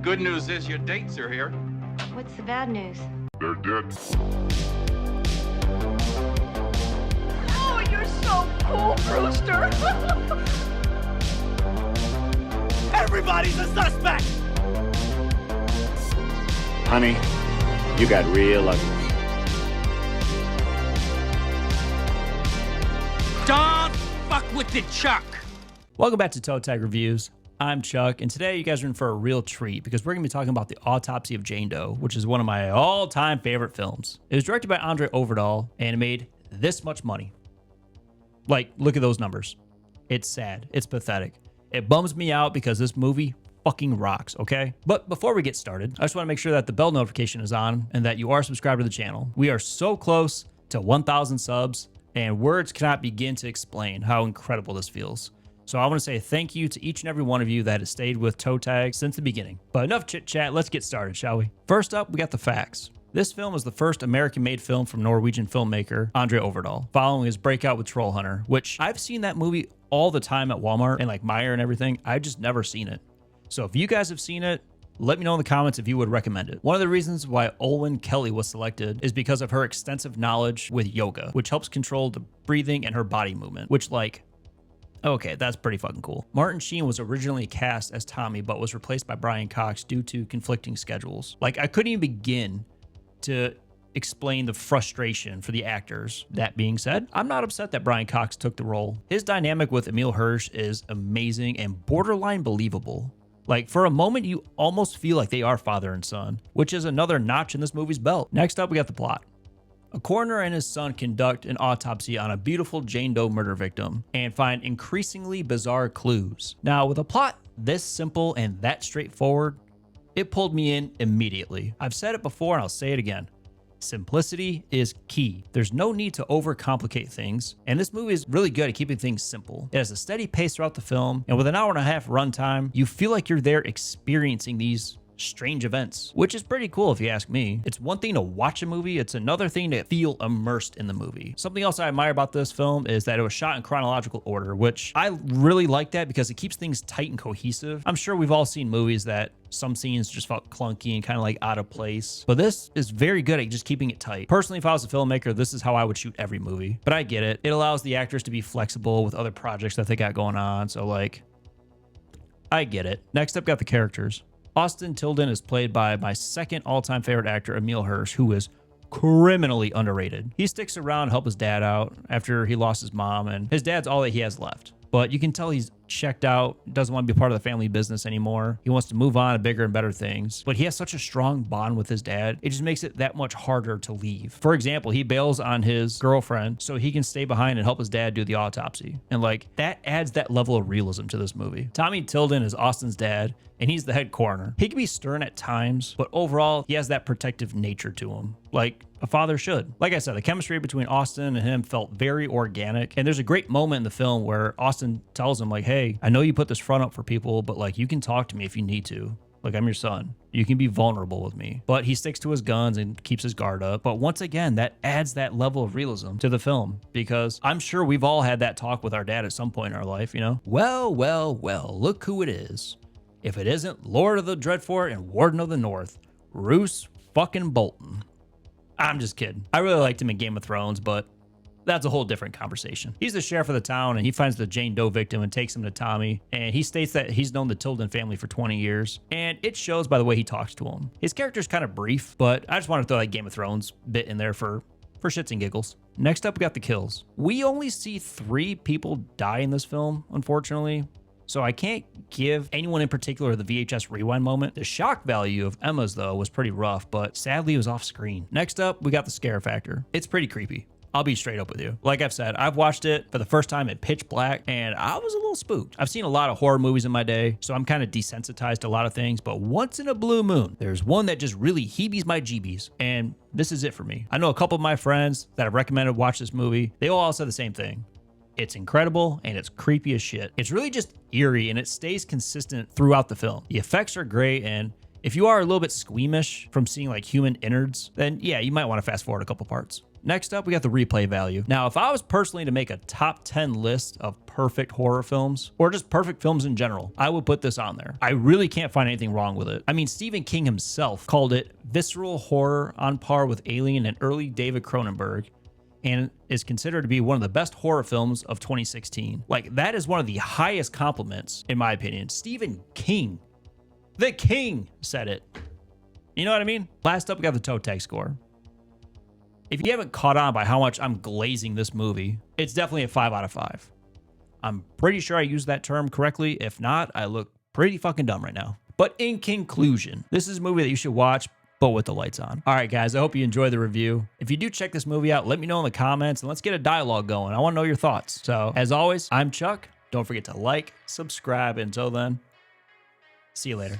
Good news is your dates are here. What's the bad news? They're dead. Oh, you're so cool, Brewster. Everybody's a suspect! Honey, you got real ugly. Don't fuck with the Chuck. Welcome back to Toe Tag Reviews. I'm Chuck, and today you guys are in for a real treat because we're going to be talking about the Autopsy of Jane Doe, which is one of my all-time favorite films. It was directed by Andre Overdahl, and it made this much money. Like, look at those numbers. It's sad. It's pathetic. It bums me out because this movie fucking rocks, okay? But before we get started, I just want to make sure that the bell notification is on and that you are subscribed to the channel. We are so close to 1,000 subs, and words cannot begin to explain how incredible this feels. So I want to say thank you to each and every one of you that has stayed with Toe Tag since the beginning. But enough chit chat, let's get started, shall we? First up, we got the facts. This film was the first American-made film from Norwegian filmmaker Andre Overdahl, following his breakout with Troll Hunter, which I've seen that movie all the time at Walmart and like Meijer and everything. I've just never seen it. So if you guys have seen it, let me know in the comments if you would recommend it. One of the reasons why Olwen Kelly was selected is because of her extensive knowledge with yoga, which helps control the breathing and her body movement, which like, okay, that's pretty fucking cool. Martin Sheen was originally cast as Tommy, but was replaced by Brian Cox due to conflicting schedules. Like, I couldn't even begin to explain the frustration for the actors. That being said, I'm not upset that Brian Cox took the role. His dynamic with Emile Hirsch is amazing and borderline believable. Like, for a moment, you almost feel like they are father and son, which is another notch in this movie's belt. Next up, we got the plot. A coroner and his son conduct an autopsy on a beautiful Jane Doe murder victim and find increasingly bizarre clues. Now, with a plot this simple and that straightforward, it pulled me in immediately. I've said it before and I'll say it again. Simplicity is key. There's no need to overcomplicate things, and this movie is really good at keeping things simple. It has a steady pace throughout the film, and with an hour and a half runtime, you feel like you're there experiencing these strange events, which is pretty cool if you ask me. It's one thing to watch a movie, it's another thing to feel immersed in the movie. Something else I admire about this film is that it was shot in chronological order, which I really like that because it keeps things tight and cohesive. I'm sure we've all seen movies that some scenes just felt clunky and kind of like out of place, but this is very good at just keeping it tight. Personally, if I was a filmmaker, this is how I would shoot every movie, but I get it. It allows the actors to be flexible with other projects that they got going on, so like, I get it. Next up, got the characters. Austin Tilden is played by my second all-time favorite actor, Emile Hirsch, who is criminally underrated. He sticks around to help his dad out after he lost his mom, and his dad's all that he has left. But you can tell he's checked out, doesn't want to be part of the family business anymore. He wants to move on to bigger and better things. But he has such a strong bond with his dad, it just makes it that much harder to leave. For example, he bails on his girlfriend so he can stay behind and help his dad do the autopsy. And like, that adds that level of realism to this movie. Tommy Tilden is Austin's dad, and he's the head coroner. He can be stern at times, but overall, he has that protective nature to him, like a father should. Like I said, the chemistry between Austin and him felt very organic, and there's a great moment in the film where Austin tells him like, hey, I know you put this front up for people, but like, you can talk to me if you need to. Like, I'm your son. You can be vulnerable with me. But he sticks to his guns and keeps his guard up. But once again, that adds that level of realism to the film, because I'm sure we've all had that talk with our dad at some point in our life, you know? Well, look who it is. If it isn't Lord of the Dreadfort and Warden of the North, Roose fucking Bolton. I'm just kidding. I really liked him in Game of Thrones, but that's a whole different conversation. He's the sheriff of the town, and he finds the Jane Doe victim and takes him to Tommy, and he states that he's known the Tilden family for 20 years, and it shows by the way he talks to him. His character's kind of brief, but I just want to throw that Game of Thrones bit in there for shits and giggles. Next up, we got the kills. We only see 3 people die in this film, unfortunately, so I can't give anyone in particular the VHS rewind moment. The shock value of Emma's, though, was pretty rough, but sadly it was off screen. Next up, we got the scare factor. It's pretty creepy. I'll be straight up with you. Like I've said, I've watched it for the first time in pitch black, and I was a little spooked. I've seen a lot of horror movies in my day, so I'm kind of desensitized to a lot of things, but once in a blue moon, there's one that just really heebies my jeebies, and this is it for me. I know a couple of my friends that have recommended watch this movie. They all said the same thing. It's incredible and it's creepy as shit. It's really just eerie and it stays consistent throughout the film. The effects are great, and if you are a little bit squeamish from seeing like human innards, then yeah, you might want to fast forward a couple parts. Next up, we got the replay value. Now, if I was personally to make a top 10 list of perfect horror films, or just perfect films in general, I would put this on there. I really can't find anything wrong with it. I mean, Stephen King himself called it visceral horror on par with Alien and early David Cronenberg, and is considered to be one of the best horror films of 2016. Like, that is one of the highest compliments, in my opinion. Stephen King, the king, said it. You know what I mean? Last up, we got the toe tag score. If you haven't caught on by how much I'm glazing this movie, it's definitely a 5 out of 5. I'm pretty sure I used that term correctly. If not, I look pretty fucking dumb right now. But in conclusion, this is a movie that you should watch, but with the lights on. All right, guys, I hope you enjoyed the review. If you do check this movie out, let me know in the comments and let's get a dialogue going. I want to know your thoughts. So, as always, I'm Chuck. Don't forget to like, subscribe. Until then, see you later.